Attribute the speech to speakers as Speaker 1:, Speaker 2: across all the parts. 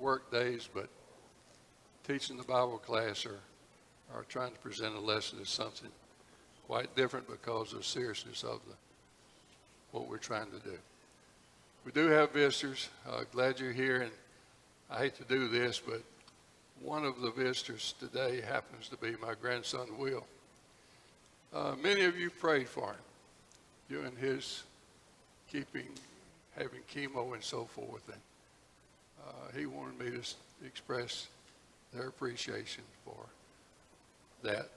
Speaker 1: work days, but teaching the Bible class or trying to present a lesson is something quite different because of the seriousness of what we're trying to do. We do have visitors. Glad you're here, and I hate to do this, but one of the visitors today happens to be my grandson, Will. Many of you prayed for him during his having chemo and so forth, and he wanted me to express their appreciation for that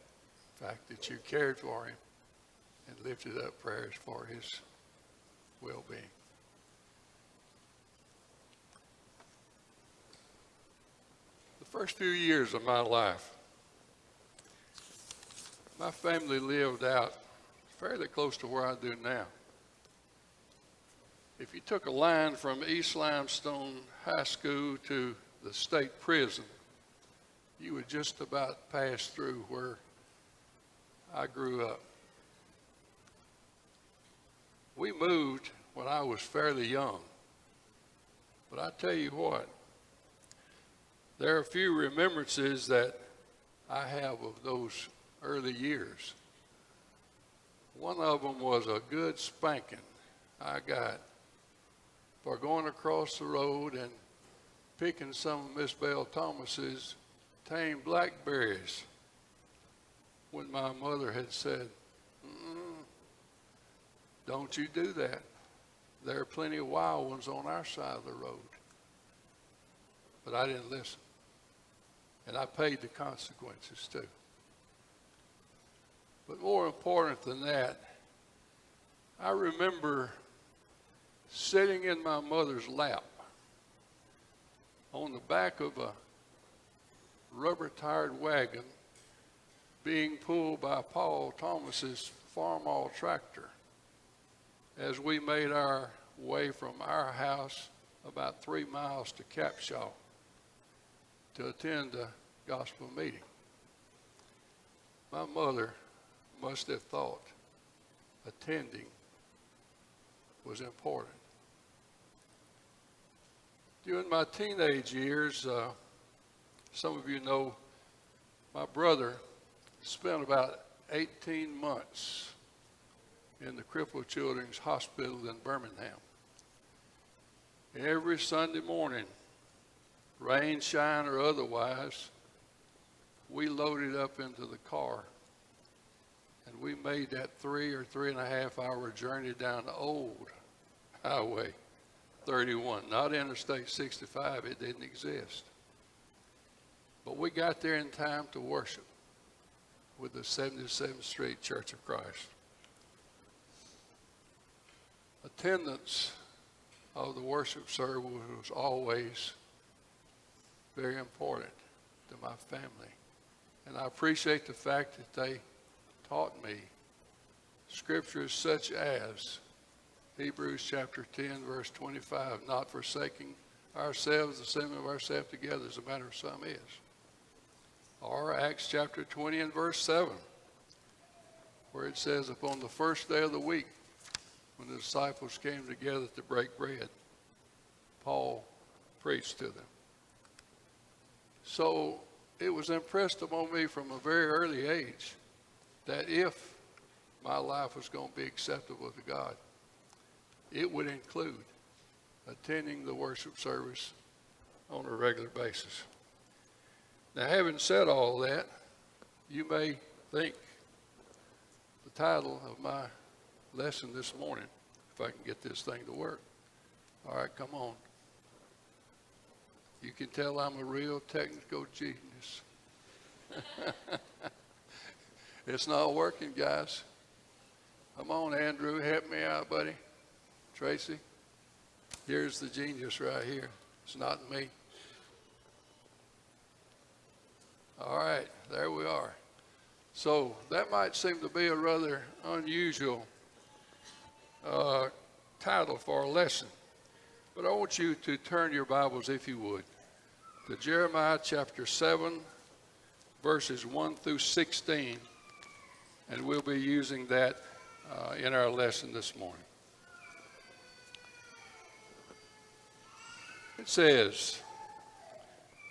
Speaker 1: fact that you cared for him and lifted up prayers for his well-being. The first few years of my life, my family lived out fairly close to where I do now. If you took a line from East Limestone High School to the state prison, you would just about pass through where I grew up. We moved when I was fairly young, but I tell you what, there are a few remembrances that I have of those early years. One of them was a good spanking I got for going across the road and picking some of Miss Belle Thomas's tame blackberries when my mother had said, "Don't you do that. There are plenty of wild ones on our side of the road." But I didn't listen. And I paid the consequences too. But more important than that, I remember sitting in my mother's lap on the back of a rubber-tired wagon being pulled by Paul Thomas's Farmall tractor as we made our way from our house about 3 miles to Capshaw to attend a gospel meeting. My mother must have thought attending was important. During my teenage years, some of you know my brother spent about 18 months in the Crippled Children's Hospital in Birmingham. Every Sunday morning, rain, shine, or otherwise, we loaded up into the car and we made that 3 or 3.5 hour journey down the old Highway 31, not Interstate 65, it didn't exist. But we got there in time to worship with the 77th Street Church of Christ. Attendance of the worship service was always very important to my family. And I appreciate the fact that they taught me scriptures such as Hebrews chapter 10, verse 25, not forsaking ourselves, the assembling of ourselves together, as a matter of some is. Or Acts chapter 20 and verse 7, where it says, upon the first day of the week, when the disciples came together to break bread, Paul preached to them. So it was impressed upon me from a very early age that if my life was going to be acceptable to God, it would include attending the worship service on a regular basis. Now, having said all that, you may think the title of my lesson this morning, if I can get this thing to work. All right, come on. You can tell I'm a real technical genius. It's not working, guys. Come on, Andrew, help me out, buddy. Tracy, here's the genius right here. It's not me. All right, there we are. So that might seem to be a rather unusual title for a lesson. But I want you to turn your Bibles, if you would, to Jeremiah chapter 7, verses 1 through 16. And we'll be using that in our lesson this morning. It says,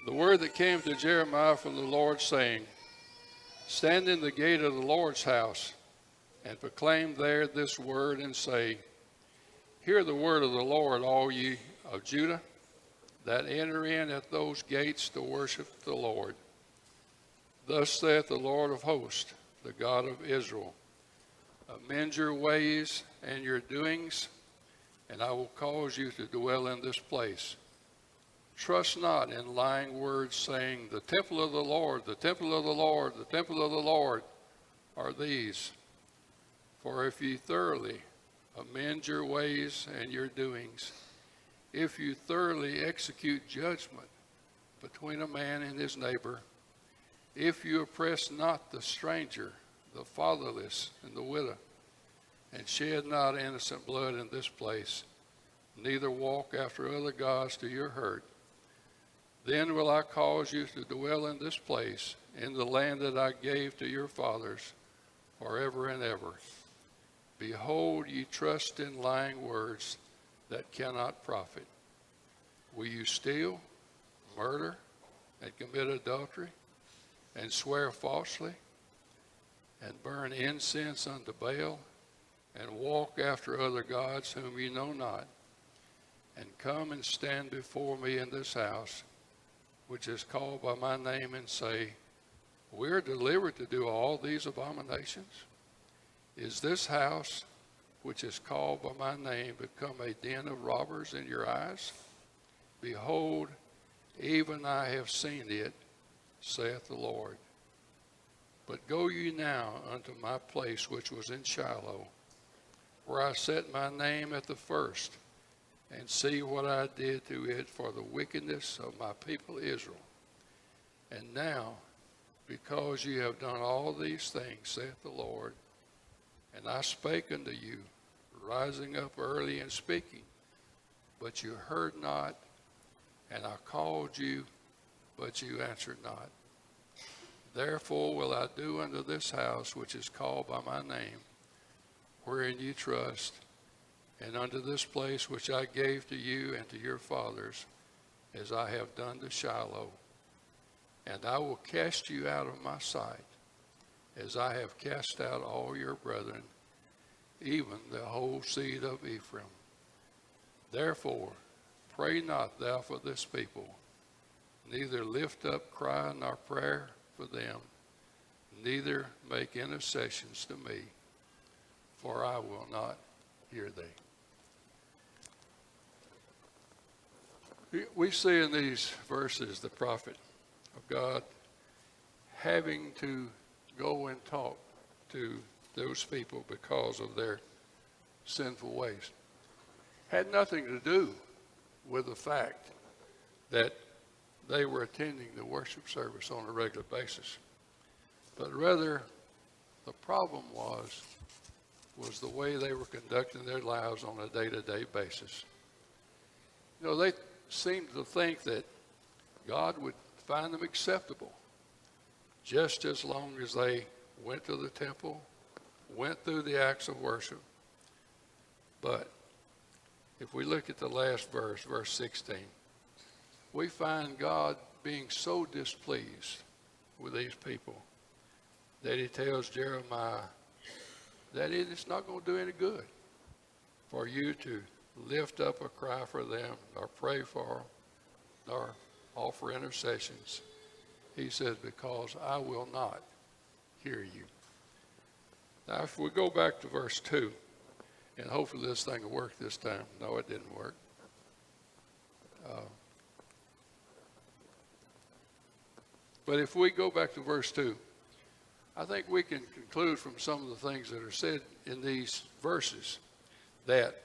Speaker 1: The word that came to Jeremiah from the Lord, saying, Stand in the gate of the Lord's house, and proclaim there this word, and say, Hear the word of the Lord, all ye of Judah, that enter in at those gates to worship the Lord. Thus saith the Lord of hosts, the God of Israel, Amend your ways and your doings, and I will cause you to dwell in this place. Trust not in lying words, saying, The temple of the Lord, the temple of the Lord, the temple of the Lord are these. For if ye thoroughly amend your ways and your doings, if you thoroughly execute judgment between a man and his neighbor, if you oppress not the stranger, the fatherless, and the widow, and shed not innocent blood in this place, neither walk after other gods to your hurt, then will I cause you to dwell in this place, in the land that I gave to your fathers, forever and ever. Behold, ye trust in lying words that cannot profit. Will you steal, murder, and commit adultery, and swear falsely, and burn incense unto Baal, and walk after other gods whom ye know not, and come and stand before me in this house, which is called by my name, and say, We are delivered to do all these abominations? Is this house, which is called by my name, become a den of robbers in your eyes? Behold, even I have seen it, saith the Lord. But go ye now unto my place which was in Shiloh, where I set my name at the first, and see what I did to it for the wickedness of my people Israel. And now, because ye have done all these things, saith the Lord, and I spake unto you, rising up early and speaking, but you heard not, and I called you, but you answered not. Therefore will I do unto this house which is called by my name, wherein ye trust, and unto this place which I gave to you and to your fathers, as I have done to Shiloh. And I will cast you out of my sight, as I have cast out all your brethren, even the whole seed of Ephraim. Therefore, pray not thou for this people, neither lift up cry nor prayer for them, neither make intercessions to me, for I will not hear thee. We see in these verses the prophet of God having to go and talk to those people because of their sinful ways. Had nothing to do with the fact that they were attending the worship service on a regular basis, but rather the problem was the way they were conducting their lives on a day-to-day basis. You know, they seemed to think that God would find them acceptable just as long as they went to the temple, went through the acts of worship. But if we look at the last verse, verse 16, we find God being so displeased with these people that he tells Jeremiah that it is not going to do any good for you to lift up a cry for them, nor pray for them, nor offer intercessions. He says, because I will not hear you. Now, if we go back to verse 2, and hopefully this thing will work this time. No, it didn't work. But if we go back to verse 2, I think we can conclude from some of the things that are said in these verses that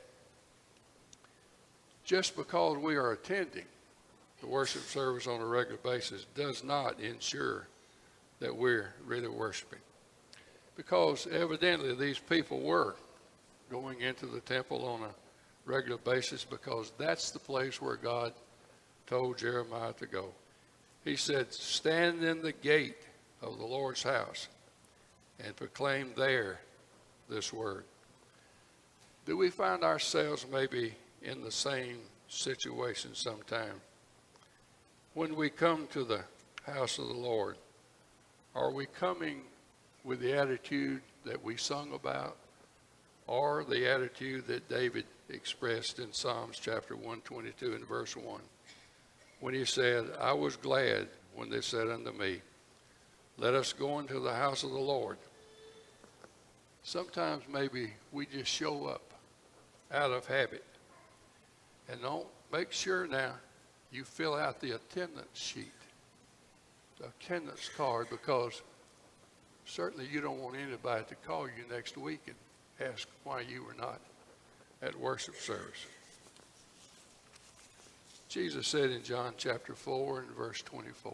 Speaker 1: just because we are attending the worship service on a regular basis does not ensure that we're really worshiping. Because evidently these people were going into the temple on a regular basis because that's the place where God told Jeremiah to go. He said, stand in the gate of the Lord's house and proclaim there this word. Do we find ourselves maybe in the same situation sometime? when we come to the house of the Lord, are we coming with the attitude that we sung about, or the attitude that David expressed in Psalms chapter 122 and verse 1, when he said, I was glad when they said unto me, let us go into the house of the Lord. Sometimes maybe we just show up out of habit. And don't make sure now you fill out the attendance sheet, the attendance card, because certainly you don't want anybody to call you next week and ask why you were not at worship service. Jesus said in John chapter 4 and verse 24,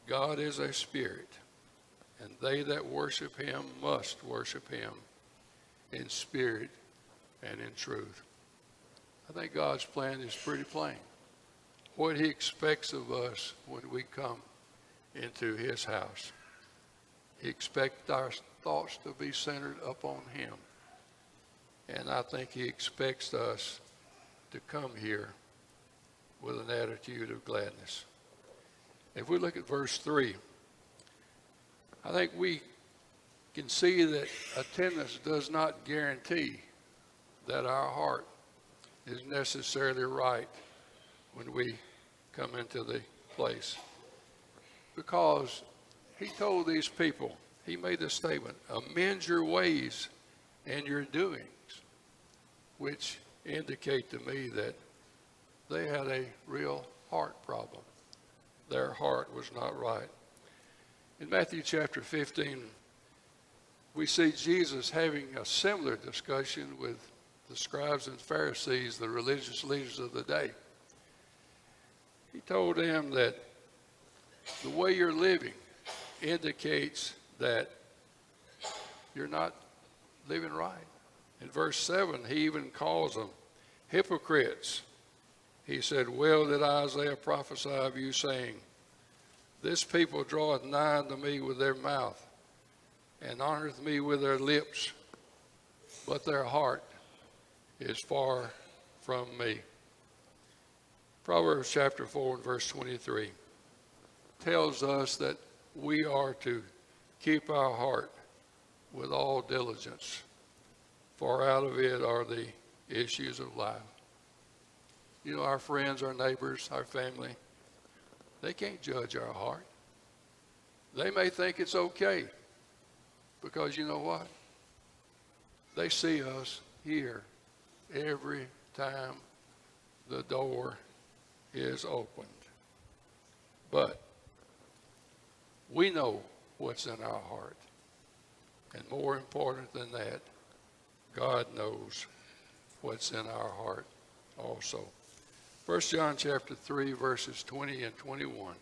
Speaker 1: God is a spirit, and they that worship him must worship him in spirit and in truth. I think God's plan is pretty plain. What he expects of us when we come into his house. He expects our thoughts to be centered upon him. And I think he expects us to come here with an attitude of gladness. If we look at verse 3, I think we can see that attendance does not guarantee that our heart is necessarily right when we come into the place. Because he told these people, he made the statement, amend your ways and your doings, which indicate to me that they had a real heart problem. Their heart was not right. In Matthew chapter 15, we see Jesus having a similar discussion with the scribes and Pharisees, the religious leaders of the day. He told them that the way you're living indicates that you're not living right. In verse 7, he even calls them hypocrites. He said, well did Isaiah prophesy of you, saying, this people draweth nigh unto me with their mouth, and honoreth me with their lips, but their heart is far from me. Proverbs chapter 4 and verse 23 tells us that we are to keep our heart with all diligence, for out of it are the issues of life. You know, our friends, our neighbors, our family, they can't judge our heart. They may think it's okay because you know what? They see us here every time the door is opened. But we know what's in our heart. And more important than that, God knows what's in our heart also. 1 John chapter 3, verses 20 and 21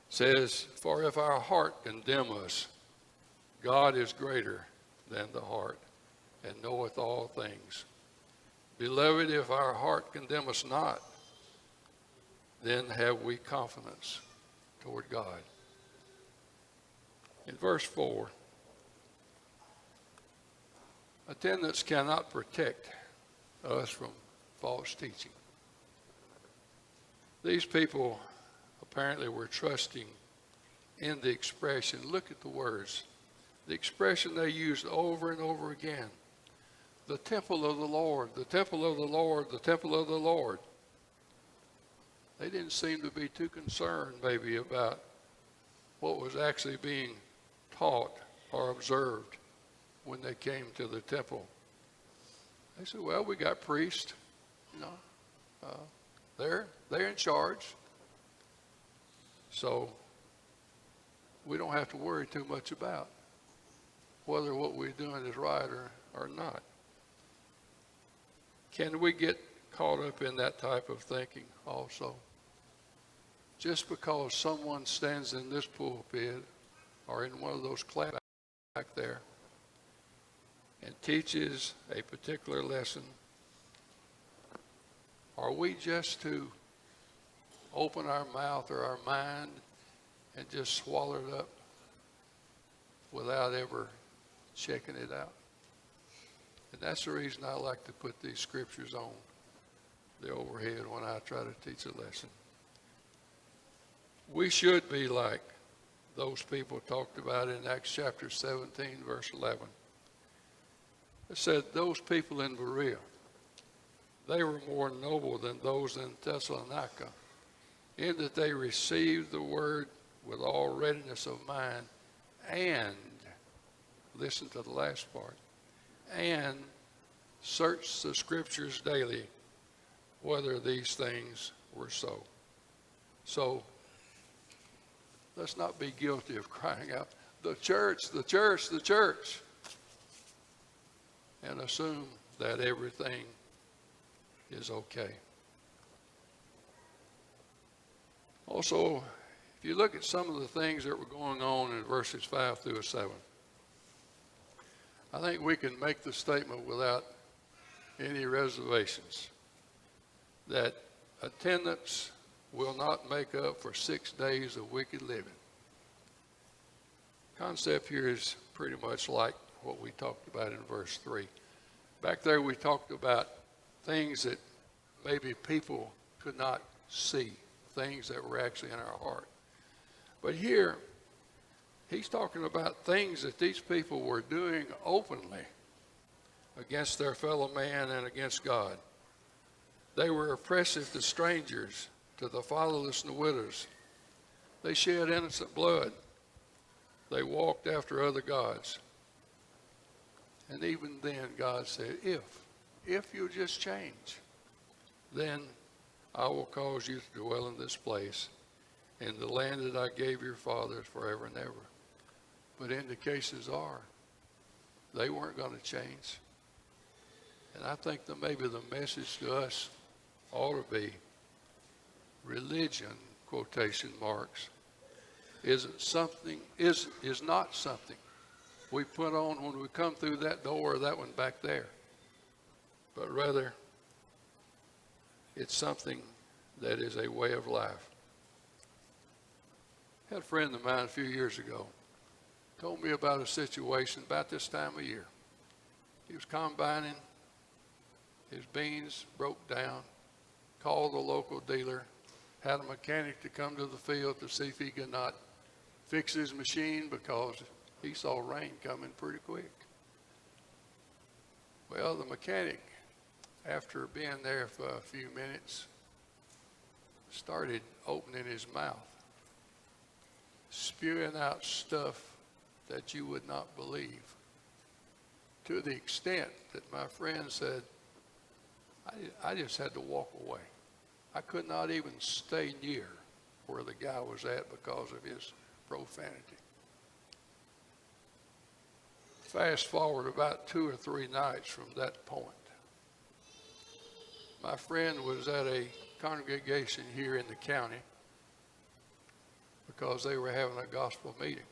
Speaker 1: says, for if our heart condemn us, God is greater than the heart, and knoweth all things. Beloved, if our heart condemn us not, then have we confidence toward God. In verse 4, attendance cannot protect us from false teaching. These people apparently were trusting in the expression. Look at the words. The expression they used over and over again. The temple of the Lord, the temple of the Lord, the temple of the Lord. They didn't seem to be too concerned maybe about what was actually being taught or observed when they came to the temple. They said, well, we got priests, they're in charge. So we don't have to worry too much about whether what we're doing is right or not. Can we get caught up in that type of thinking also? Just because someone stands in this pulpit or in one of those classes back there and teaches a particular lesson, are we just to open our mouth or our mind and just swallow it up without ever checking it out? And that's the reason I like to put these scriptures on the overhead when I try to teach a lesson. We should be like those people talked about in Acts chapter 17, verse 11. It said, those people in Berea, they were more noble than those in Thessalonica, in that they received the word with all readiness of mind, and, listen to the last part, and searched the scriptures daily, whether these things were so. So, let's not be guilty of crying out, the church, the church, the church, and assume that everything is okay. Also, if you look at some of the things that were going on in verses 5 through 7, I think we can make the statement without any reservations that attendance will not make up for 6 days of wicked living. Concept here is pretty much like what we talked about in verse 3. Back there we talked about things that maybe people could not see, things that were actually in our heart. But here, he's talking about things that these people were doing openly against their fellow man and against God. They were oppressive to strangers, to the fatherless and the widows. They shed innocent blood. They walked after other gods. And even then God said, if you just change, then I will cause you to dwell in this place, in the land that I gave your fathers forever and ever. But indications are, they weren't going to change. And I think that maybe the message to us ought to be, religion, quotation marks, is not something we put on when we come through that door or that one back there. But rather, it's something that is a way of life. I had a friend of mine a few years ago told me about a situation about this time of year. He was combining. His beans broke down, called the local dealer, had a mechanic to come to the field to see if he could not fix his machine because he saw rain coming pretty quick. Well, the mechanic, after being there for a few minutes, started opening his mouth, spewing out stuff that you would not believe, to the extent that my friend said, I just had to walk away. I could not even stay near where the guy was at because of his profanity. Fast forward about 2 or 3 nights from that point. My friend was at a congregation here in the county because they were having a gospel meeting.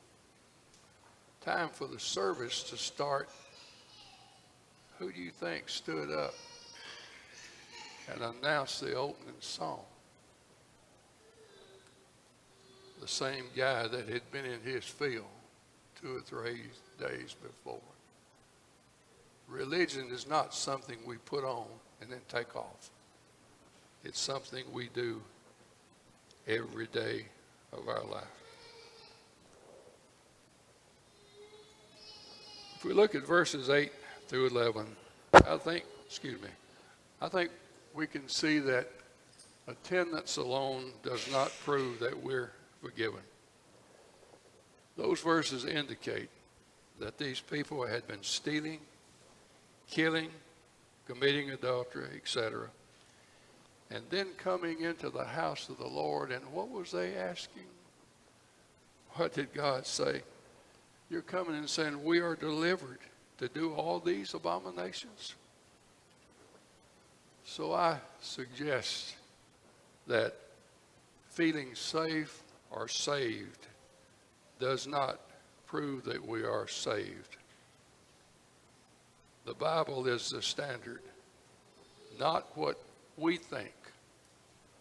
Speaker 1: Time for the service to start. Who do you think stood up and announced the opening song? The same guy that had been in his field 2 or 3 days before. Religion is not something we put on and then take off. It's something we do every day of our life. If we look at verses 8 through 11, I think we can see that attendance alone does not prove that we're forgiven. Those verses indicate that these people had been stealing, killing, committing adultery, etc., and then coming into the house of the Lord, and what was they asking? What did God say? You're coming and saying, we are delivered to do all these abominations? So I suggest that feeling safe or saved does not prove that we are saved. The Bible is the standard, not what we think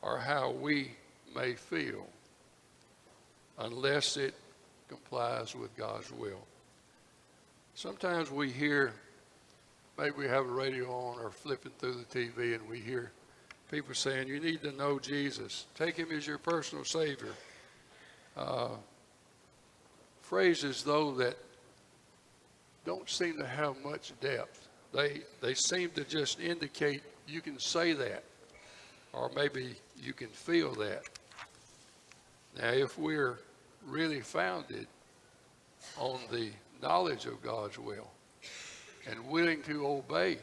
Speaker 1: or how we may feel, unless it complies with God's will. Sometimes we hear, maybe we have a radio on or flipping through the TV, and we hear people saying, you need to know Jesus. Take him as your personal Savior. phrases, though, that don't seem to have much depth. They seem to just indicate you can say that, or maybe you can feel that. Now, if we're really founded on the knowledge of God's will and willing to obey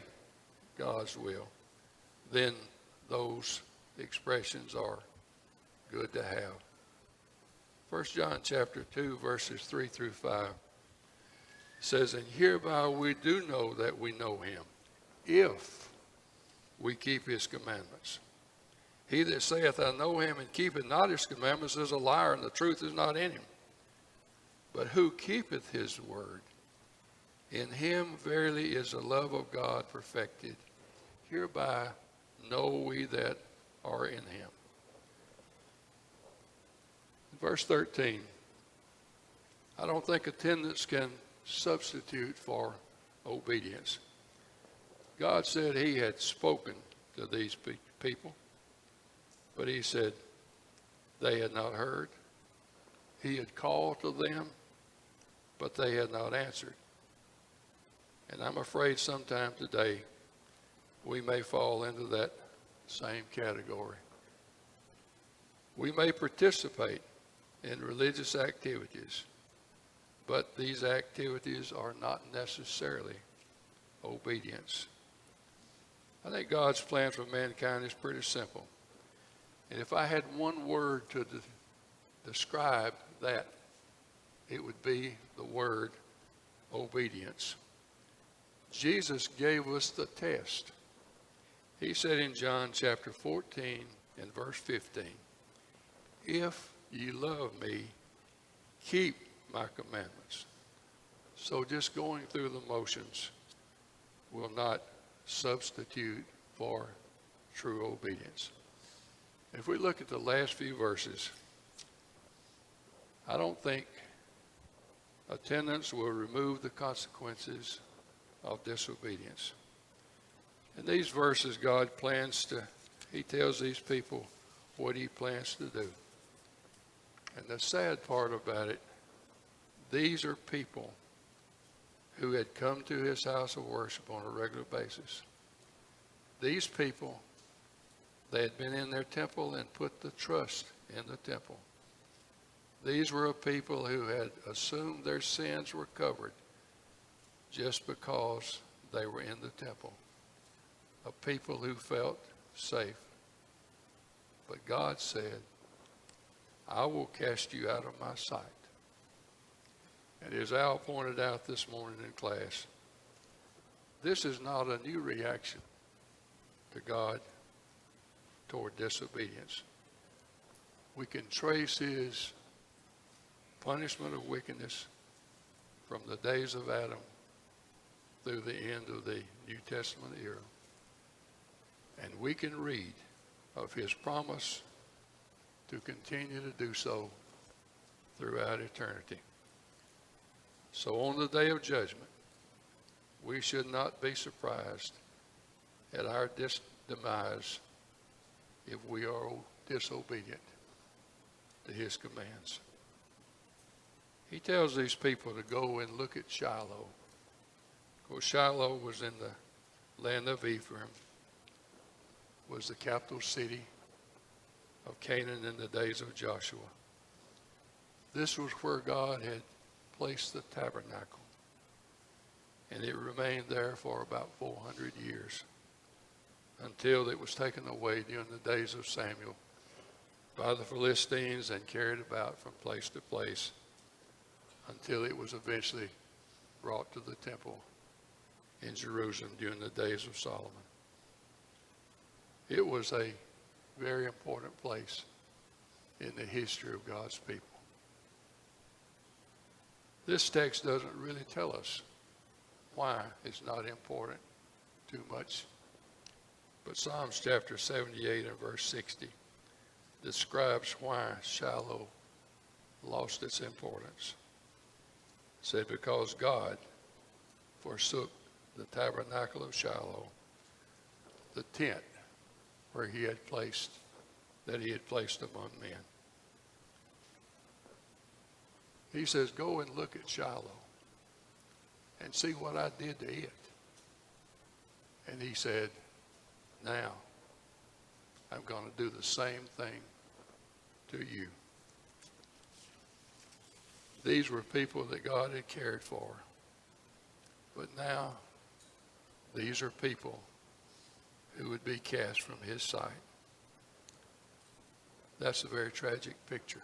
Speaker 1: God's will, then those expressions are good to have. 1 John chapter 2, verses 3 through 5 says, "And hereby we do know that we know him, if we keep his commandments. He that saith, I know him, and keepeth not his commandments is a liar, and the truth is not in him. But who keepeth his word? In him verily is the love of God perfected. Hereby know we that are in him." Verse 13, I don't think attendance can substitute for obedience. God said he had spoken to these people, but he said they had not heard. He had called to them, but they had not answered. And I'm afraid sometime today we may fall into that same category. We may participate in religious activities, but these activities are not necessarily obedience. I think God's plan for mankind is pretty simple. And if I had one word to describe that, it would be the word obedience. Jesus gave us the test. He said in John chapter 14 and verse 15, "If ye love me, keep my commandments." So just going through the motions will not substitute for true obedience. If we look at the last few verses, I don't think attendance will remove the consequences of disobedience. In these verses, he tells these people what he plans to do. And the sad part about it, these are people who had come to his house of worship on a regular basis. These people, they had been in their temple and put the trust in the temple. These were a people who had assumed their sins were covered just because they were in the temple. A people who felt safe. But God said, "I will cast you out of my sight." And as Al pointed out this morning in class, this is not a new reaction to God toward disobedience. We can trace his punishment of wickedness from the days of Adam through the end of the New Testament era. And we can read of his promise to continue to do so throughout eternity. So on the day of judgment, we should not be surprised at our demise if we are disobedient to his commands. He tells these people to go and look at Shiloh. Of course, Shiloh was in the land of Ephraim, was the capital city of Canaan in the days of Joshua. This was where God had placed the tabernacle, and it remained there for about 400 years until it was taken away during the days of Samuel by the Philistines and carried about from place to place until it was eventually brought to the temple in Jerusalem during the days of Solomon. It was a very important place in the history of God's people. This text doesn't really tell us why it's not important too much. But Psalms chapter 78 and verse 60 describes why Shiloh lost its importance. It said, because God forsook the tabernacle of Shiloh, the tent that he had placed among men. He says, go and look at Shiloh and see what I did to it. And he said, now I'm going to do the same thing to you. These were people that God had cared for. But now, these are people who would be cast from his sight. That's a very tragic picture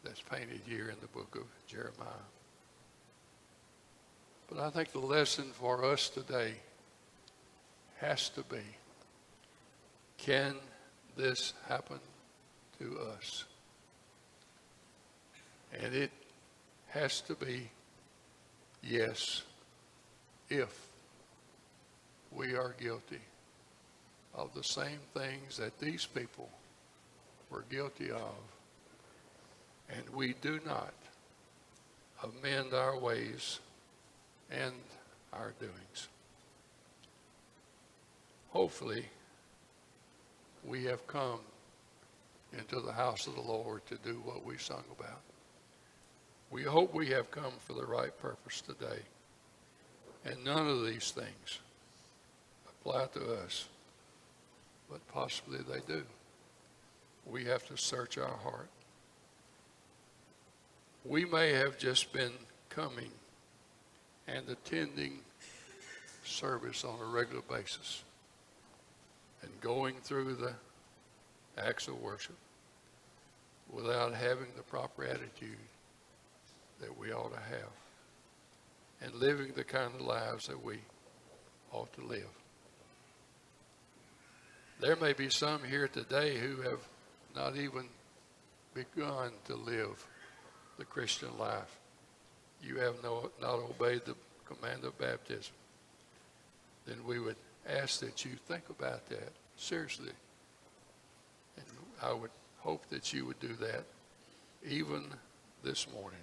Speaker 1: that's painted here in the book of Jeremiah. But I think the lesson for us today has to be, can this happen to us? And it has to be yes, if we are guilty of the same things that these people were guilty of, and we do not amend our ways and our doings. Hopefully, we have come into the house of the Lord to do what we sung about. We hope we have come for the right purpose today. And none of these things apply to us, but possibly they do. We have to search our heart. We may have just been coming and attending service on a regular basis and going through the acts of worship without having the proper attitude that we ought to have and living the kind of lives that we ought to live. There may be some here today who have not even begun to live the Christian life. You have not obeyed the command of baptism. Then we would ask that you think about that seriously. And I would hope that you would do that even this morning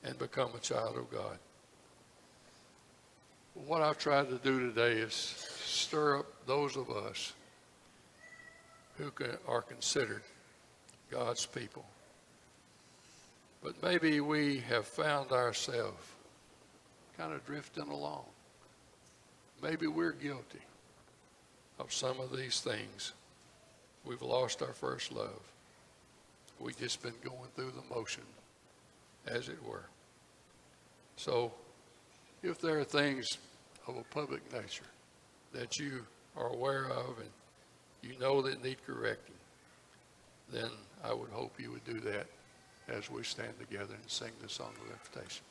Speaker 1: and become a child of God. What I've tried to do today is stir up those of us who are considered God's people. But maybe we have found ourselves kind of drifting along. Maybe we're guilty of some of these things. We've lost our first love. We've just been going through the motion, as it were. So, if there are things of a public nature that you are aware of and you know that need correcting, then I would hope you would do that as we stand together and sing the song of invitation.